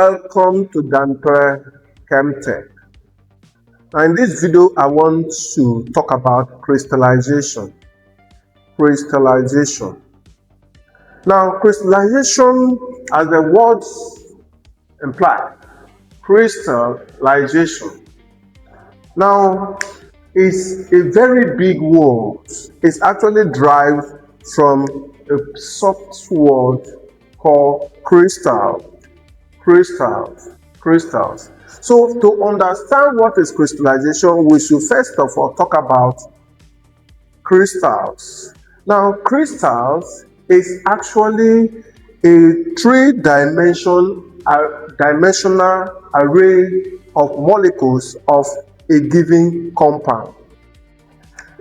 Welcome to Danpere Chemtech. Now in this video I want to talk about crystallization. Now crystallization, as the words imply, crystallization. Now it's a very big word. It's actually derived from a soft word called crystals. So to understand what is crystallization, we should first of all talk about crystals. Now, crystals is actually a three-dimensional array of molecules of a given compound.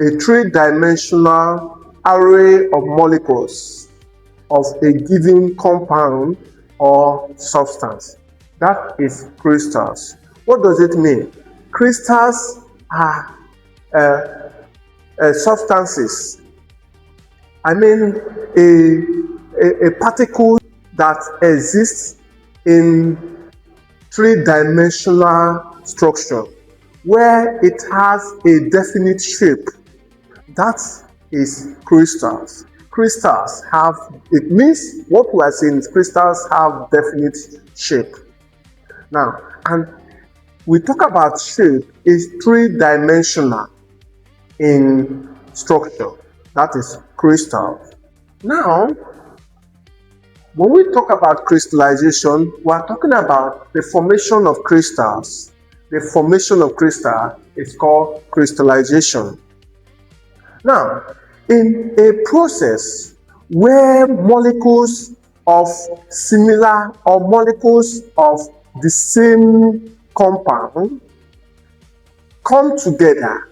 A three-dimensional array of molecules of a given compound or substance. That is crystals. What does it mean? Crystals are substances. I mean a particle that exists in three-dimensional structure where it has a definite shape. That is crystals. Crystals have, it means what we are saying is crystals have definite shape. Now, and we talk about shape is three-dimensional in structure. That is crystal. Now, when we talk about crystallization, we are talking about the formation of crystals. The formation of crystal is called crystallization. Now, in a process where molecules of similar or molecules of the same compound come together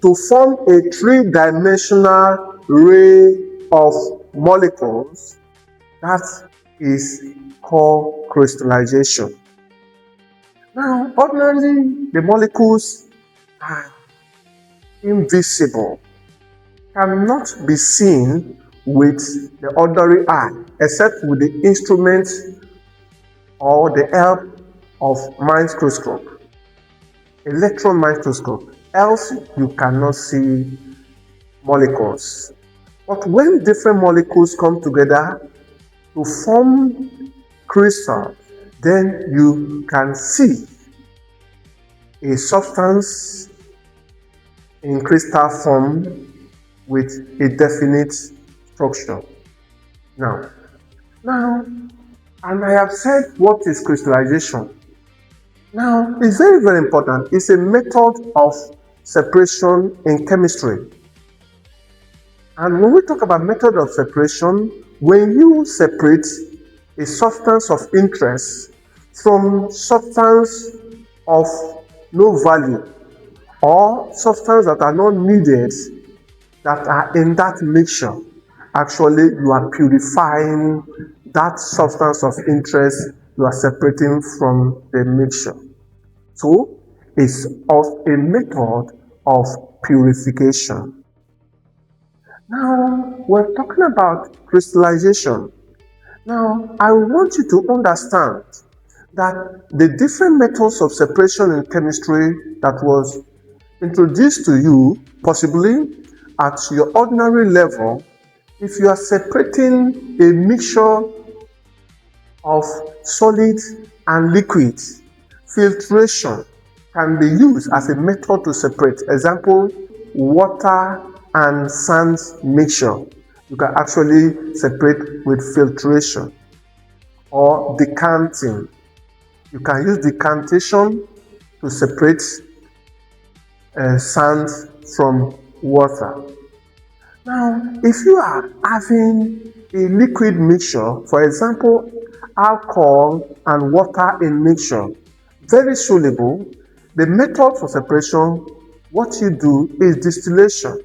to form a three-dimensional array of molecules, that is called crystallization. Now, ordinarily, the molecules are invisible, cannot be seen with the ordinary eye except with the instrument or the help of microscope, electron microscope, else you cannot see molecules. But when different molecules come together to form crystal, then you can see a substance in crystal form with a definite structure. Now, and I have said what is crystallization. Now, it's very, very important. It's a method of separation in chemistry. And when we talk about method of separation, when you separate a substance of interest from substance of no value or substance that are not needed, that are in that mixture, actually you are purifying that substance of interest you are separating from the mixture. So it's a method of purification. Now we're talking about crystallization. Now I want you to understand that the different methods of separation in chemistry that was introduced to you, possibly at your ordinary level, if you are separating a mixture of solid and liquid, filtration can be used as a method to separate. Example, water and sand mixture. You can actually separate with filtration. Or decanting. You can use decantation to separate sand from water. Now, if you are having a liquid mixture, for example, alcohol and water in mixture, very soluble, the method for separation, what you do is distillation.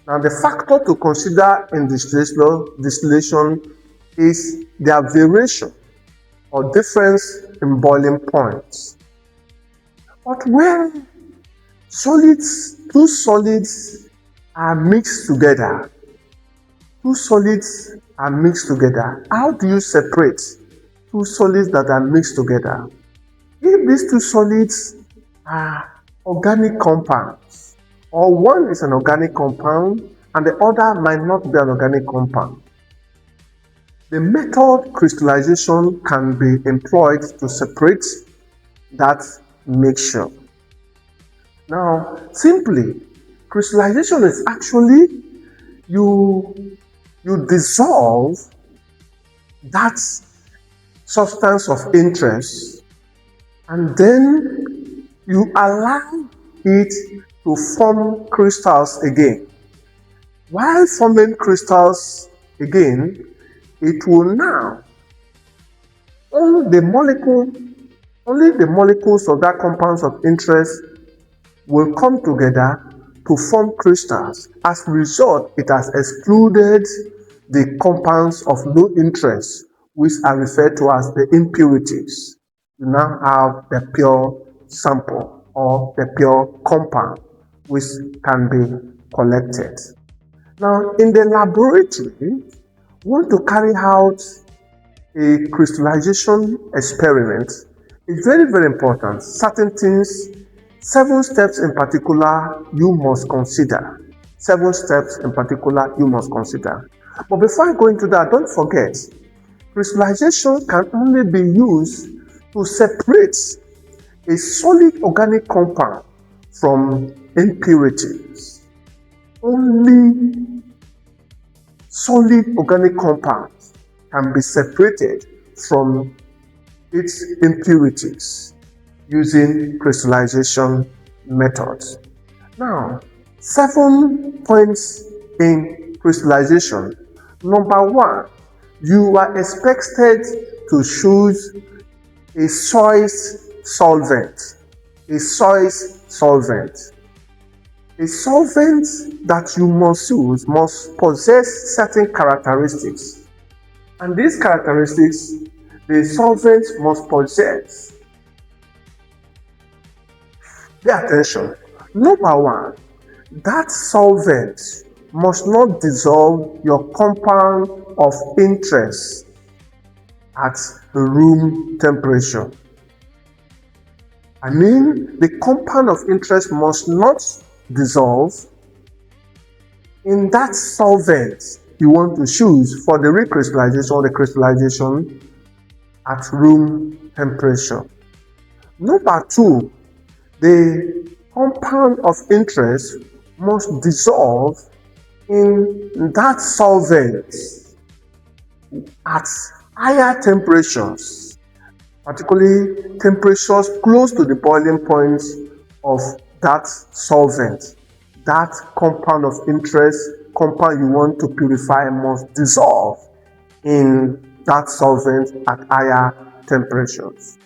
Now, the factor to consider in distillation is their variation or difference in boiling points. But when two solids are mixed together, how do you separate two solids that are mixed together, if these two solids are organic compounds, or one is an organic compound and the other might not be an organic compound, the method crystallization can be employed to separate that mixture. Now, simply, crystallization is actually you dissolve that substance of interest and then you allow it to form crystals again. While forming crystals again, it will now only the molecules of that compounds of interest will come together to form crystals. As a result, it has excluded the compounds of no interest, which are referred to as the impurities. You now have the pure sample or the pure compound, which can be collected. Now, in the laboratory, we want to carry out a crystallization experiment. It's very, very important. Certain things, 7 steps in particular, you must consider. 7 steps in particular, you must consider. But before I go into that, don't forget, crystallization can only be used to separate a solid organic compound from impurities. Only solid organic compounds can be separated from its impurities using crystallization methods. Now, 7 points in crystallization. Number 1, you are expected to choose a soil solvent. A soil solvent. A solvent that you must use must possess certain characteristics. And these characteristics, the solvent must possess. Pay attention. Number 1, that solvent must not dissolve your compound of interest at room temperature. I mean, the compound of interest must not dissolve in that solvent you want to choose for the recrystallization or the crystallization at room temperature. Number 2, the compound of interest must dissolve in that solvent at higher temperatures, particularly temperatures close to the boiling point of that solvent. That compound of interest, compound you want to purify, must dissolve in that solvent at higher temperatures.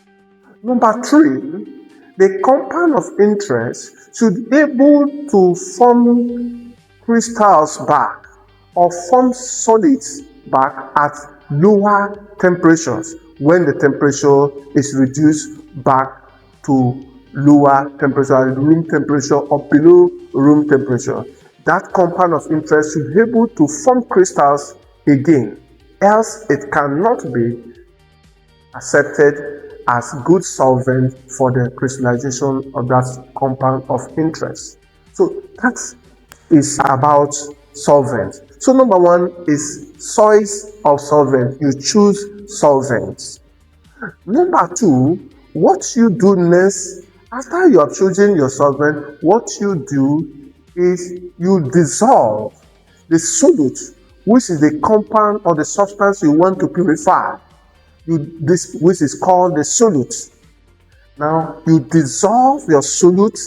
Number 3, the compound of interest should be able to form crystals back or form solids back at lower temperatures when the temperature is reduced back to lower temperature, room temperature or below room temperature. That compound of interest should be able to form crystals again, else it cannot be accepted as good solvent for the crystallization of that compound of interest. So that is about solvent. So number 1 is choice of solvent. You choose solvents. Number 2, what you do next, after you have chosen your solvent, what you do is you dissolve the solute, which is the compound or the substance you want to purify, which is called the solute. Now, you dissolve your solute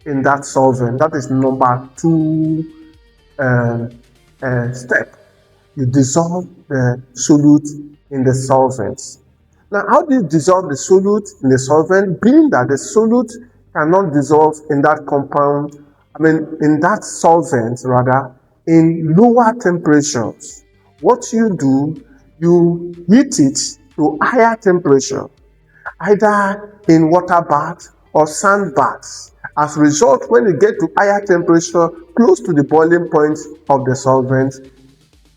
in that solvent. That is number 2 step. You dissolve the solute in the solvents. Now, how do you dissolve the solute in the solvent? Being that the solute cannot dissolve in that compound, in that solvent rather, in lower temperatures. What you do, you heat it to higher temperature, either in water bath or sand baths. As a result, when you get to higher temperature, close to the boiling point of the solvent,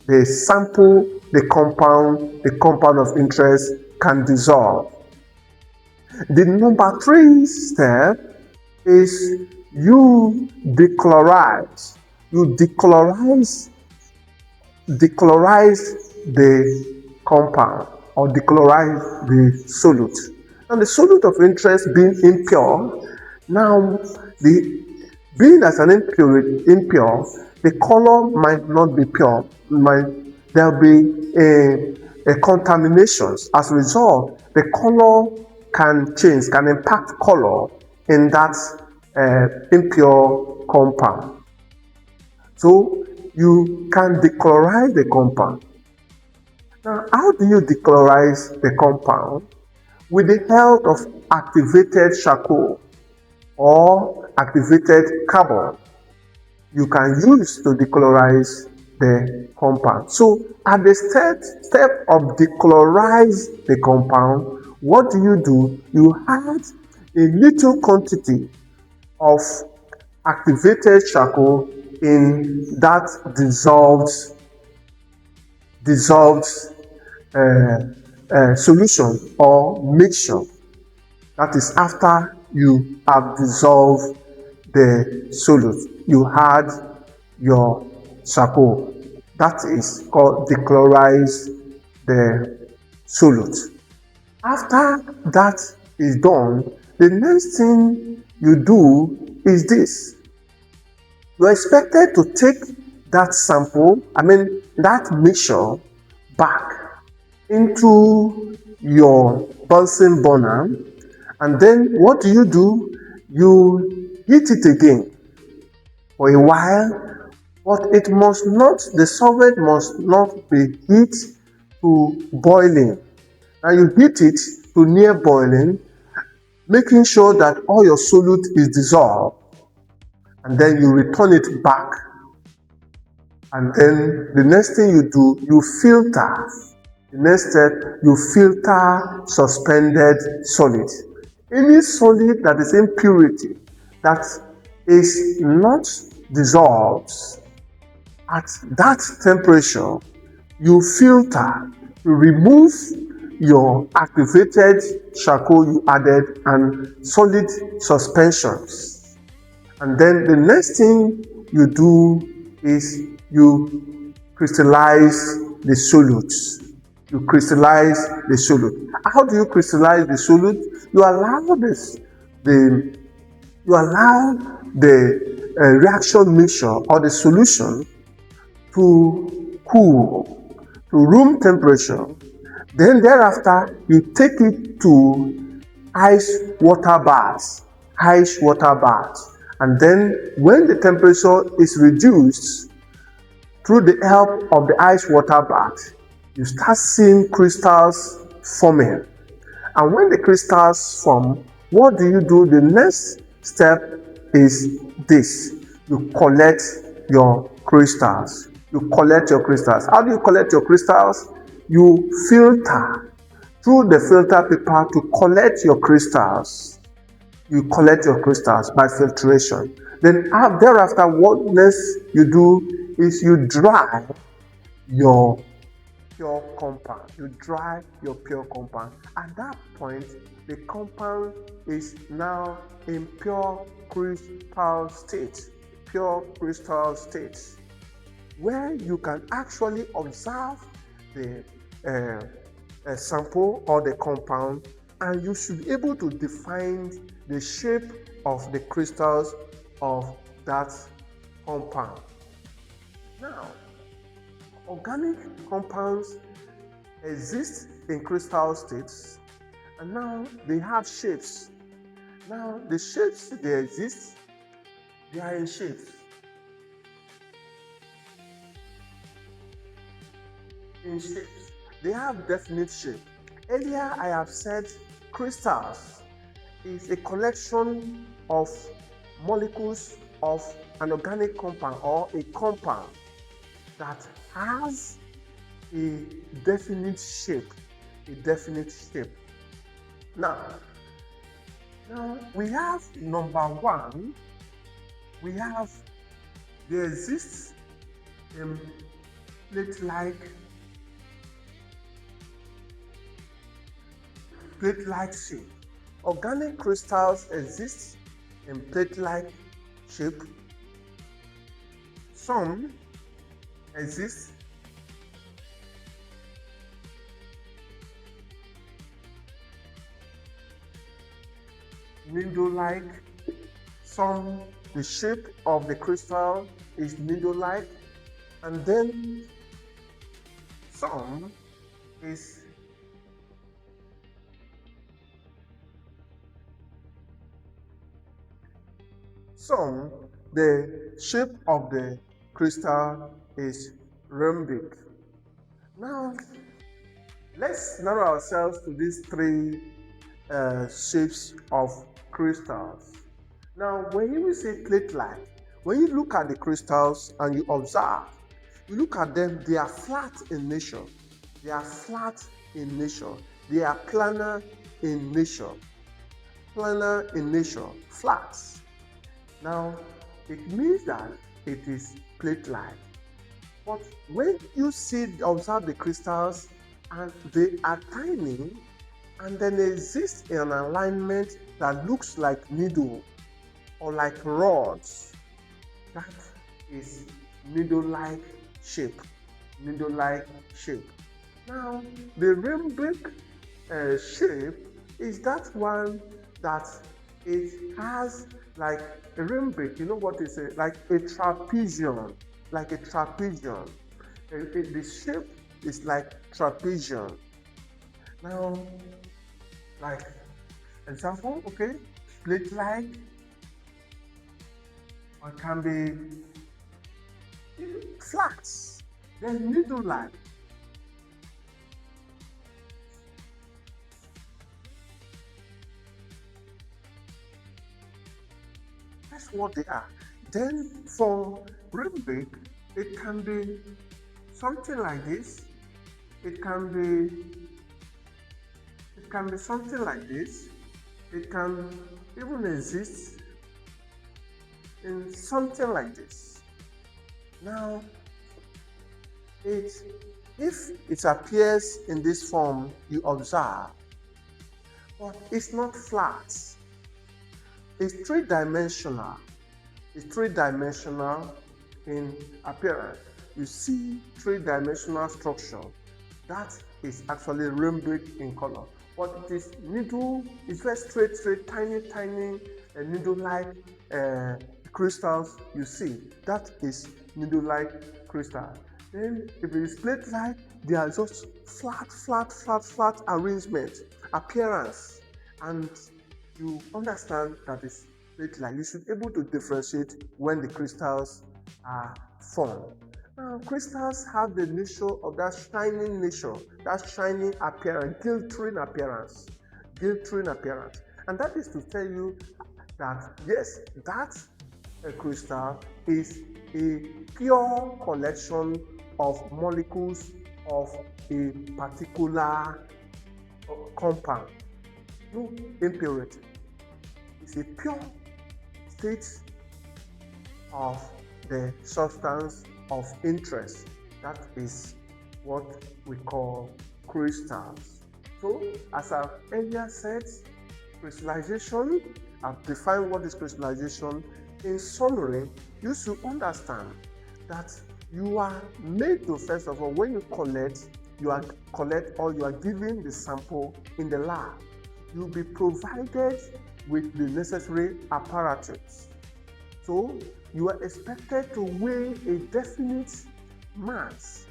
they sample the compound of interest can dissolve. The number 3 step is you decolorize. You decolorize the compound or decolorize the solute. And the solute of interest being impure, now being as an impure, the color might not be pure. There'll be a contaminations. As a result, the color can change, can impact color in that impure compound. So you can decolorize the compound. Now, how do you decolorize the compound? With the help of activated charcoal or activated carbon, you can use to decolorize the compound. So at the step of decolorize the compound, what do? You add a little quantity of activated charcoal in that dissolved solution or mixture. That is after you have dissolved the solute, you add your charcoal. That is called decolorize the solute. After that is done, the next thing you do is this. You are expected to take that sample, that mixture, back into your Bunsen burner, and then what do? You heat it again for a while, but the solvent must not be heat to boiling. And you heat it to near boiling, making sure that all your solute is dissolved, and then you return it back. And then the next thing you do, you filter. The next step, you filter suspended solid. Any solid that is impurity, that is not dissolved at that temperature, you filter to remove your activated charcoal you added and solid suspensions. And then the next thing you do is you crystallize the solutes. You crystallize the solute. How do you crystallize the solute? You allow the reaction mixture or the solution to cool to room temperature. Then thereafter, you take it to ice water baths. And then when the temperature is reduced through the help of the ice water bath, you start seeing crystals forming. And when the crystals form, what do? The next step is this. You collect your crystals. How do you collect your crystals? You filter through the filter paper to collect your crystals. You collect your crystals by filtration. Then thereafter, what next you do is you dry your pure compound. At that point, the compound is now in pure crystal state, where you can actually observe the sample or the compound, and you should be able to define the shape of the crystals of that compound. Now, organic compounds exist in crystal states, and now they have shapes. Now, the shapes they exist, they are in shapes. They have definite shape. Earlier, I have said crystals is a collection of molecules of an organic compound or a compound that has a definite shape. Now we have number one. There exists a plate-like plate-like shape. Organic crystals exist in plate-like shape. Some exist needle-like. Some, the shape of the crystal is needle-like, and then some is the shape of the crystal is rhombic. Now, let's narrow ourselves to these three shapes of crystals. Now, when you say plate-like, when you look at the crystals and you observe, you look at them, they are flat in nature. They are flat in nature. They are planar in nature. Planar in nature, flat. Now, it means that it is plate-like. But when you observe the crystals and they are tiny, and then they exist in an alignment that looks like needle or like rods, that is needle-like shape. Needle-like shape. Now, the rhombic shape is that one that it has like a rhombic. You know what is it? Like a trapezium. Like a trapezium. The shape is like trapezium. Now, like example, okay, plate-like, or it can be flat, then needle-like. That's what they are. Then for rhombic, it can be something like this. It can be something like this. It can even exist in something like this. Now, if it appears in this form, you observe, but it's not flat. It's three-dimensional. It's three-dimensional in appearance. You see three-dimensional structure. That is actually rhombic in color. But it is needle, it's very straight, tiny needle-like crystals you see. That is needle-like crystal. Then if it is plate-like, they are just flat arrangement, appearance, and you understand that it's plate-like. You should be able to differentiate when the crystals are formed. Now, crystals have the nature of that shining nature, that shining appearance, glittering appearance. And that is to tell you that yes, that crystal is a pure collection of molecules of a particular compound, no impurity. It's a pure state of the substance of interest. That is what we call crystals. So, as I earlier said, crystallization, I've defined what is crystallization. In summary, you should understand that you are made to, first of all, when you collect or you are given the sample in the lab, you'll be provided with the necessary apparatus. So you are expected to weigh a definite mass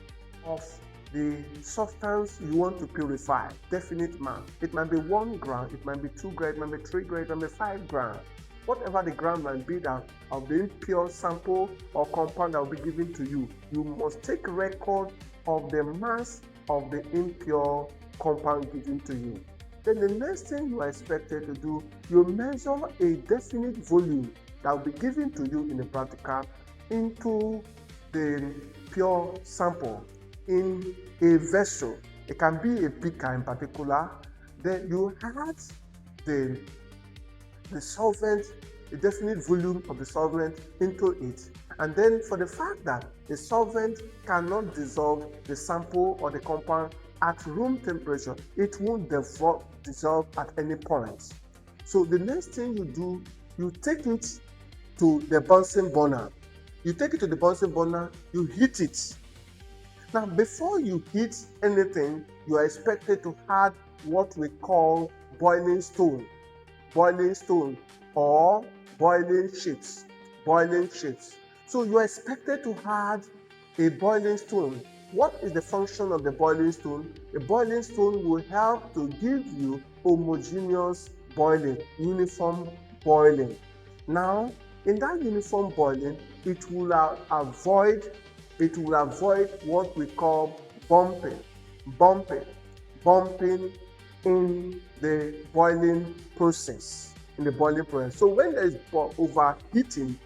of the substance you want to purify, definite mass. It might be 1 gram, it might be 2 grams, it might be 3 grams, it might be 5 grams. Whatever the gram might be that of the impure sample or compound that will be given to you, you must take record of the mass of the impure compound given to you. Then the next thing you are expected to do, you measure a definite volume that will be given to you in the practical into the pure sample in a vessel. It can be a beaker in particular. Then you add the solvent, a definite volume of the solvent into it. And then for the fact that the solvent cannot dissolve the sample or the compound at room temperature, it won't dissolve at any point. So the next thing you do, you take it to the Bunsen burner. You take it to the Bunsen burner, you heat it. Now, before you heat anything, you are expected to add what we call boiling stone or boiling chips. So you are expected to add a boiling stone. What is the function of the boiling stone? The boiling stone will help to give you homogeneous boiling, uniform boiling. Now, in that uniform boiling, it will avoid what we call bumping in the boiling process. So when there is overheating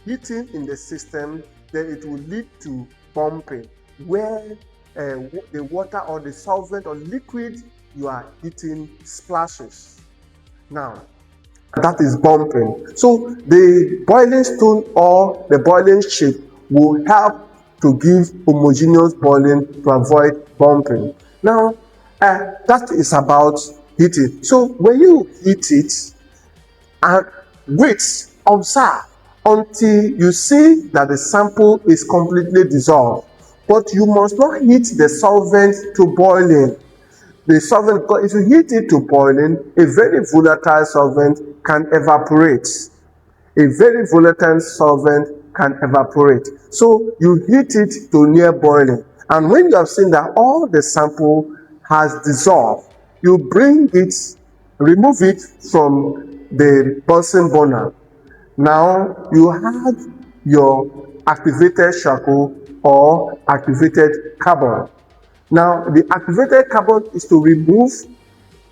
in the system, then it will lead to bumping, where the water or the solvent or liquid you are heating splashes. Now, that is bumping. So the boiling stone or the boiling chip will help to give homogeneous boiling to avoid bumping. Now, that is about heating. So when you heat it, and wait, observe until you see that the sample is completely dissolved. But you must not heat the solvent to boiling. The solvent, if you heat it to boiling, a very volatile solvent can evaporate. So you heat it to near boiling. And when you have seen that all the sample has dissolved, you remove it from the Bunsen burner. Now you add your activated charcoal or activated carbon. Now, the activated carbon is to remove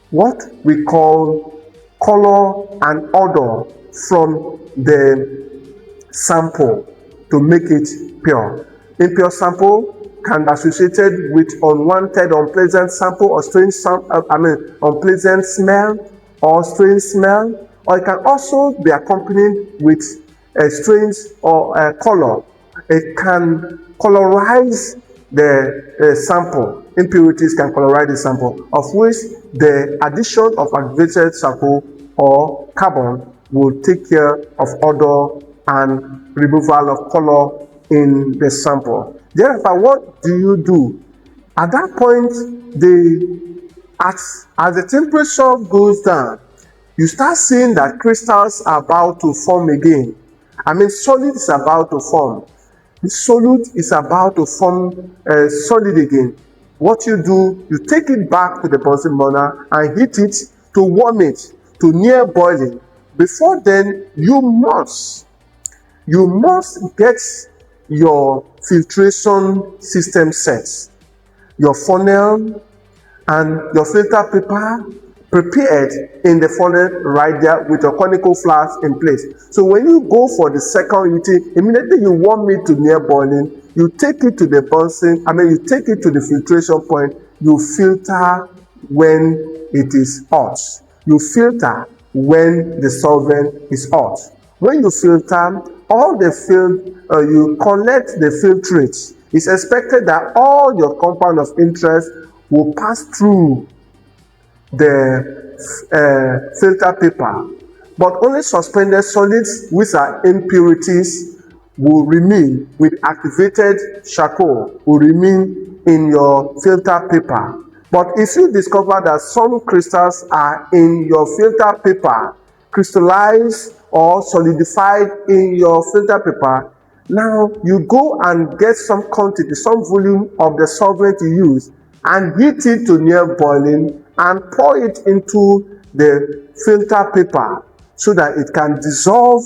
what we call color and odor from the sample to make it pure. Impure sample can be associated with unwanted, unpleasant sample or unpleasant smell or strange smell, or it can also be accompanied with a strange or a color. It can colorize the sample. Impurities can colorize the sample, of which the addition of activated charcoal or carbon will take care of odor and removal of color in the sample. Therefore, what do you do? At that point, as the temperature goes down, you start seeing that crystals are about to form again. Solid is about to form. The solid is about to form solid again. What you do, you take it back to the Bunsen burner and heat it to warm it to near boiling. Before then, you must get your filtration system set, your funnel and your filter paper prepared in the funnel right there with your conical flask in place. So when you go for the second heating, immediately you warm it to near boiling, you take it to the you take it to the filtration point, you filter when it is hot. You filter when the solvent is hot. When you filter, you collect the filtrate. It's expected that all your compound of interest will pass through the filter paper, but only suspended solids, which are impurities, will remain with activated charcoal, will remain in your filter paper. But if you discover that some crystals are in your filter paper, crystallized or solidified in your filter paper, now you go and get some quantity, some volume of the solvent you use and heat it to near boiling and pour it into the filter paper so that it can dissolve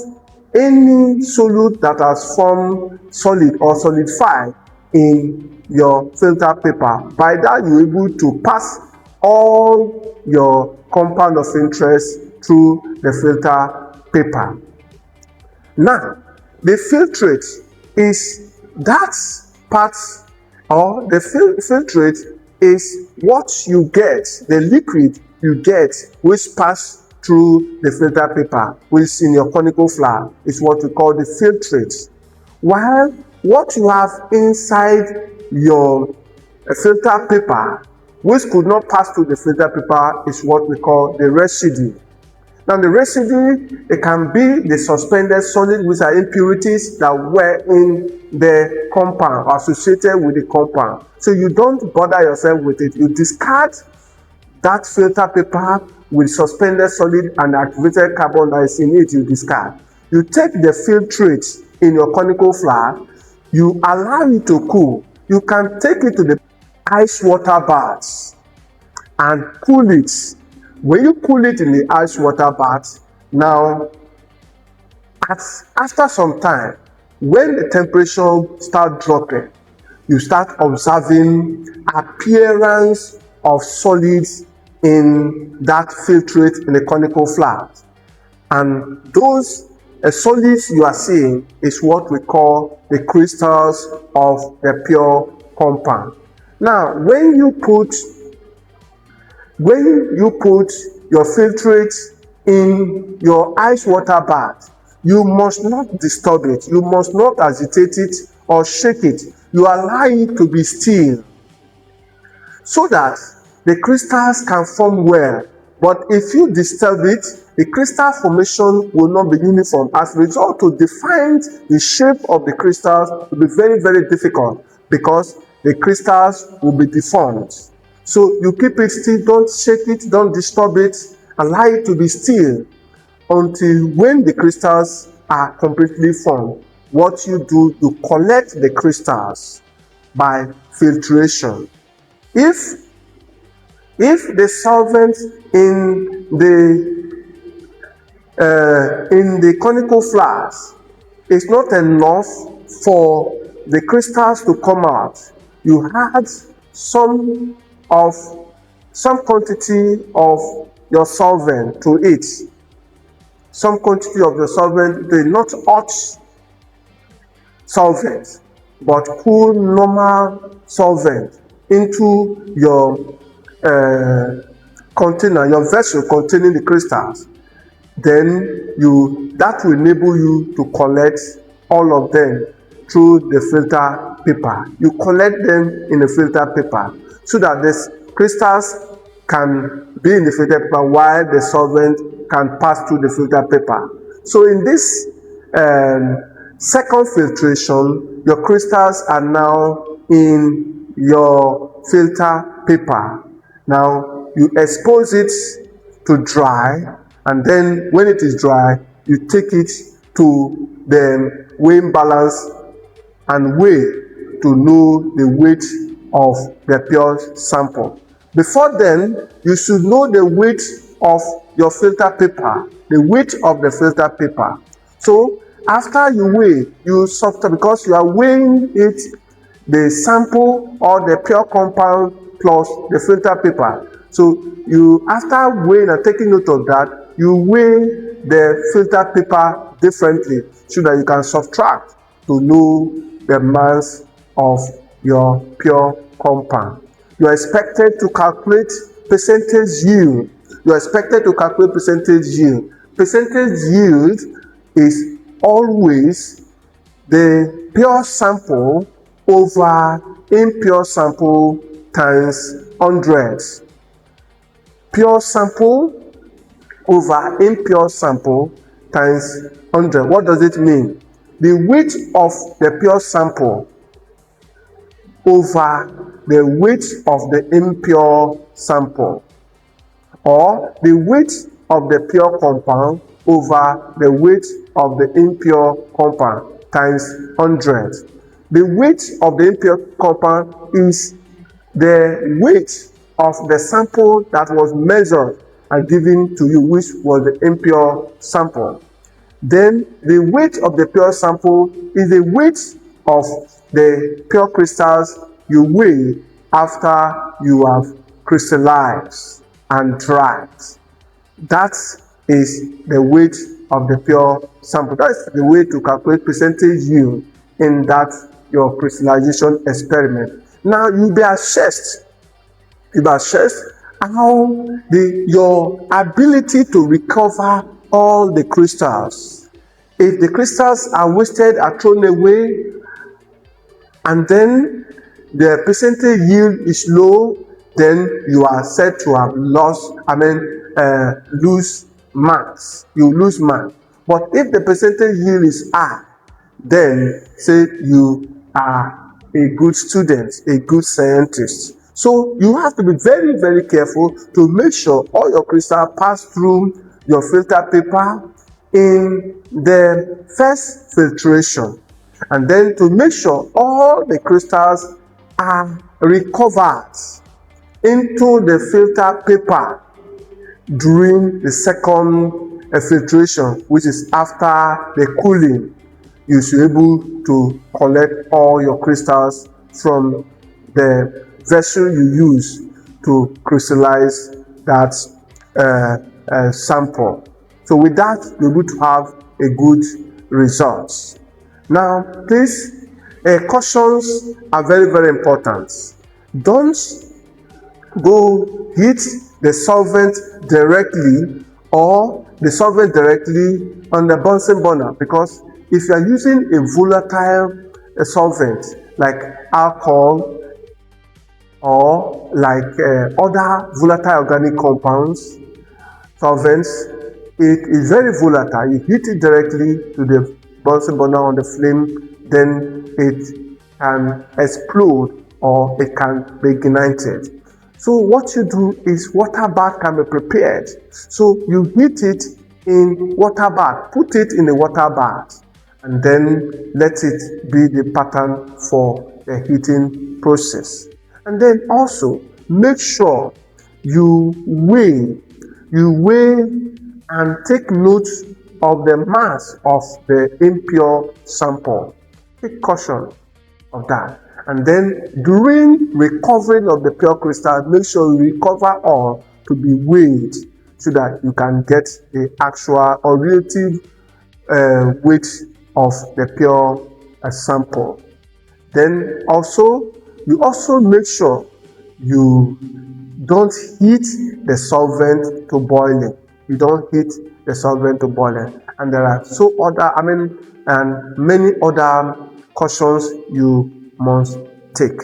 any solute that has formed solid or solidified in your filter paper. By that, you're able to pass all your compound of interest through the filter paper. Now, the filtrate is that part, or the filtrate is what you get, the liquid you get, which pass through the filter paper, which is in your conical flask, is what we call the filtrate. While what you have inside your filter paper which could not pass through the filter paper is what we call the residue. Now the residue, it can be the suspended solid, which are impurities that were in the compound, associated with the compound. So you don't bother yourself with it. You discard that filter paper with suspended solid and activated carbon that is in it, you discard. You take the filtrate in your conical flask, you allow it to cool. You can take it to the ice water baths and cool it. When you cool it in the ice water bath, now after some time, when the temperature starts dropping, you start observing appearance of solids in that filtrate in the conical flask. And those solids you are seeing is what we call the crystals of the pure compound. Now, when you put your filtrate in your ice water bath, you must not disturb it, you must not agitate it or shake it. You allow it to be still so that the crystals can form well. But if you disturb it, the crystal formation will not be uniform. As a result, to define the shape of the crystals will be very, very difficult because the crystals will be deformed. So you keep it still, don't shake it, don't disturb it, allow it to be still until when the crystals are completely formed. What you do, you collect the crystals by filtration. If the solvent in the conical flask is not enough for the crystals to come out, you add some quantity of your solvent to it. Some quantity of your solvent, not hot solvent, but cool normal solvent into your container, your vessel containing the crystals. Then that will enable you to collect all of them through the filter paper. You collect them in the filter paper so that the crystals can be in the filter paper while the solvent can pass through the filter paper. So in this second filtration, your crystals are now in your filter paper. Now you expose it to dry, and then when it is dry, you take it to the weighing balance and weigh to know the weight of the pure sample. Before then, you should know the weight of your filter paper, the weight of the filter paper. So after you weigh, you subtract, because you are weighing it, the sample or the pure compound plus the filter paper. So you, after weighing and taking note of that, you weigh the filter paper differently so that you can subtract to know the mass of your pure compound. You are expected to calculate percentage yield. You are expected to calculate percentage yield. Percentage yield is always the pure sample over impure sample times 100. Pure sample over impure sample times 100. What does it mean? The weight of the pure sample over the weight of the impure sample, or the weight of the pure compound over the weight of the impure compound times 100. The weight of the impure compound is the weight of the sample that was measured and given to you, which was the impure sample. Then the weight of the pure sample is the weight of the pure crystals you weigh after you have crystallized and dried. That is the weight of the pure sample. That's the way to calculate percentage yield in that your crystallization experiment. Now you'll be assessed how your ability to recover all the crystals. If the crystals are wasted, are thrown away, and then the percentage yield is low, then you are said to have lose marks. You lose marks. But if the percentage yield is high, then say you are a good student, a good scientist. So you have to be very, very careful to make sure all your crystal pass through your filter paper in the first filtration, and then to make sure all the crystals are recovered into the filter paper during the second filtration, which is after the cooling. You should be able to collect all your crystals from the vessel you use to crystallize that sample. So with that, you're able to have a good result. Now, please, cautions are very, very important. Don't go hit the solvent directly on the Bunsen burner, because if you are using a volatile solvent like alcohol or like other volatile organic compounds, solvents, it is very volatile. You hit it directly to the Bunsen burner on the flame, then it can explode or it can be ignited. So what you do is water bath can be prepared. So you heat it in water bath, put it in a water bath, and then let it be the pattern for the heating process. And then also make sure you weigh and take note of the mass of the impure sample. Take caution of that. And then during recovering of the pure crystal, make sure you recover all to be weighed so that you can get the actual or relative weight of the pure sample. Then you also make sure you don't heat the solvent to boiling. You don't heat the solvent to boiling. And there are and many other cautions you must take.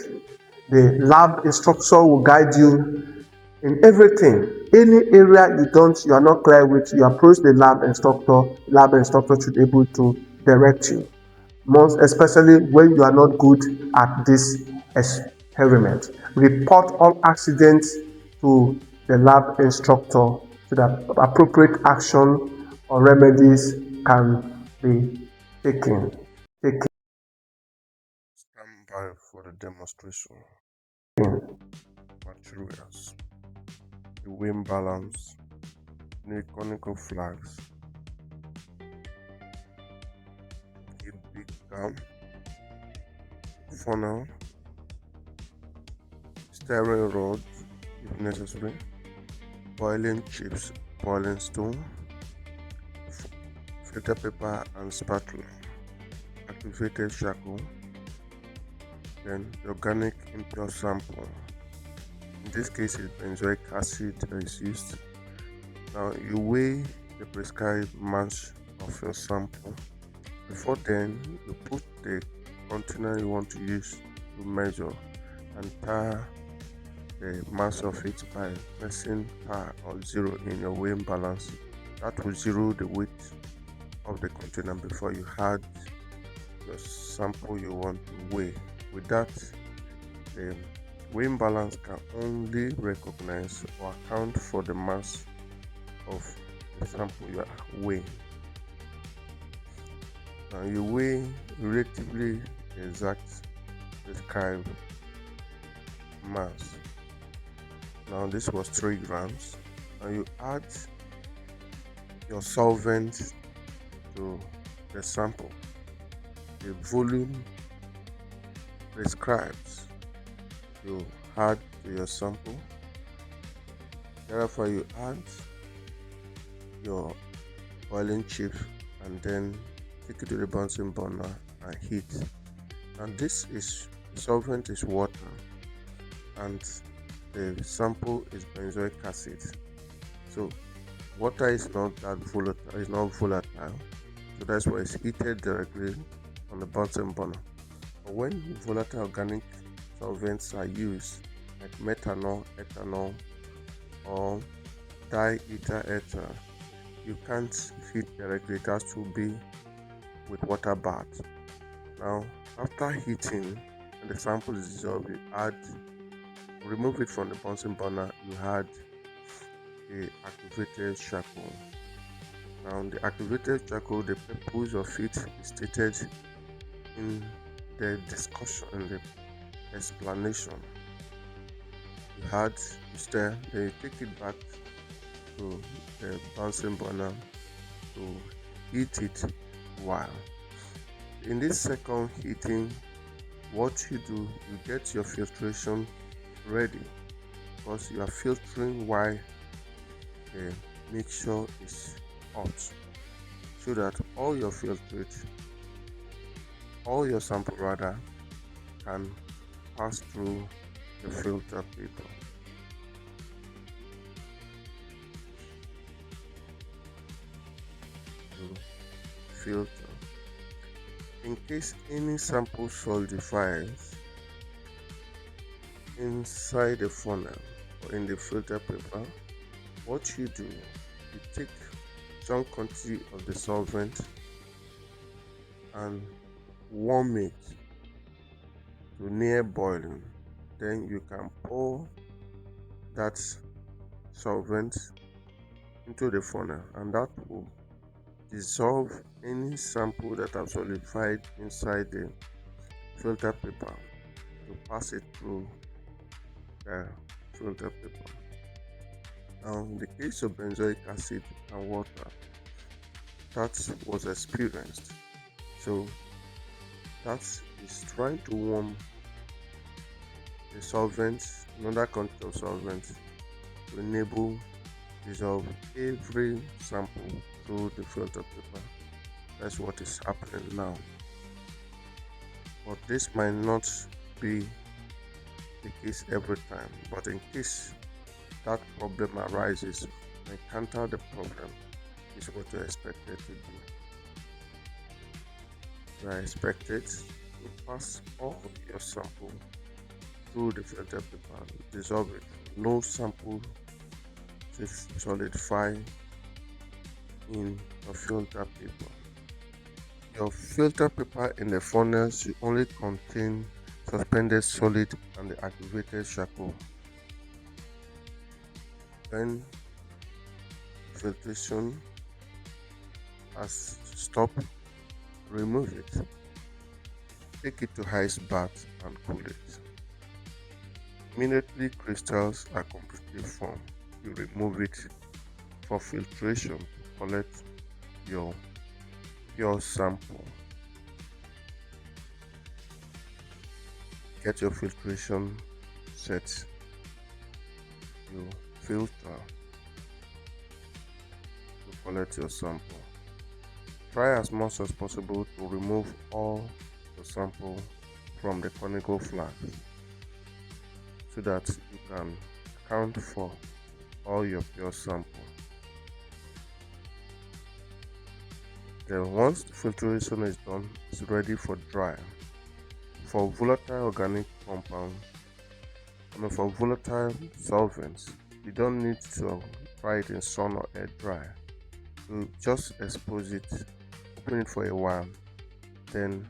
The lab instructor will guide you in everything. Any area you are not clear with, you approach the lab instructor. Lab instructor should be able to direct you, most especially when you are not good at this experiment. Report all accidents to the lab instructor so that appropriate action or remedies can be taken. Stand by for the demonstration. Materials: the wind balance, new conical flags, heat big gun, funnel, stirring rod if necessary, boiling chips, boiling stone, filter paper and spatula, activated charcoal, then the organic impure sample. In this case, it's benzoic acid that is used. Now you weigh the prescribed mass of your sample. Before then, you put the container you want to use to measure and par the mass of it by pressing par or 0 in your weighing balance. That will zero the weight of the container before you add your sample you want to weigh. With that, the weighing balance can only recognize or account for the mass of the sample you are weighing. Now you weigh relatively exact prescribed mass. Now this was 3 grams. Now you add your solvent to the sample. The volume prescribes you add to your sample. Therefore, you add your boiling chip and then take it to the Bunsen burner and heat. And this is solvent is water and the sample is benzoic acid. So water is not that volatile, it's not volatile. So that's why it's heated directly on the Bunsen burner. But when volatile organic solvents are used, like methanol, ethanol, or diethyl ether, you can't heat directly. It has to be with water bath. Now, after heating and the sample is dissolved, remove it from the Bunsen burner. You add the activated charcoal. Now, the activated charcoal, the purpose of it is stated in the discussion and the explanation. You stir, then you take it back to the Bunsen burner to heat it while. In this second heating, what you do, you get your filtration ready because you are filtering while the mixture is hot, so that all your sample rather, can pass through the filter paper to filter. In case any sample solidifies inside the funnel or in the filter paper, what you do, you take some quantity of the solvent and warm it to near boiling. Then you can pour that solvent into the funnel, and that will dissolve any sample that have solidified inside the filter paper to pass it through the filter paper. Now, in the case of benzoic acid and water, that was experienced. So that is trying to warm the solvent, another quantity of solvent, to enable dissolve every sample through the filter paper. That's what is happening now. But this might not be the case every time. But in case that problem arises, encounter the problem, is what you're expected to do. You are expected to pass all of your sample through the filter paper, dissolve it. No sample to solidify in your filter paper. Your filter paper in the funnel should only contain suspended solid and the activated charcoal. When filtration has stopped, remove it. Take it to ice bath and cool it. Immediately crystals are completely formed, you remove it for filtration to collect your pure sample. Get your filtration set. You filter to collect your sample. Try as much as possible to remove all the sample from the conical flask so that you can account for all your pure sample. Then once the filtration is done, it's ready for dry. For volatile organic compound, for volatile solvents, you don't need to try it in sun or air dry. You just expose it, open it for a while, then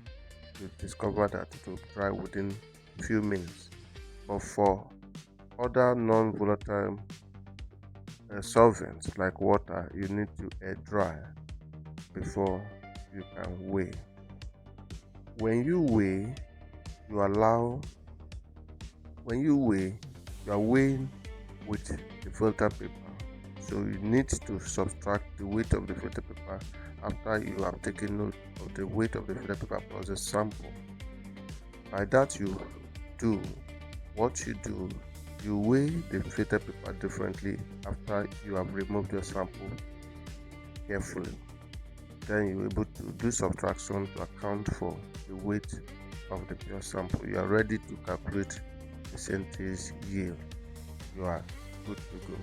you discover that it will dry within a few minutes. But for other non-volatile solvents like water, you need to air dry before you can weigh. When you weigh, you are weighing with the filter paper. So you need to subtract the weight of the filter paper after you have taken note of the weight of the filter paper plus the sample. By that you weigh the filter paper differently after you have removed your sample carefully. Then you're able to do subtraction to account for the weight of the pure sample. You are ready to calculate percentage yield. You are good to go.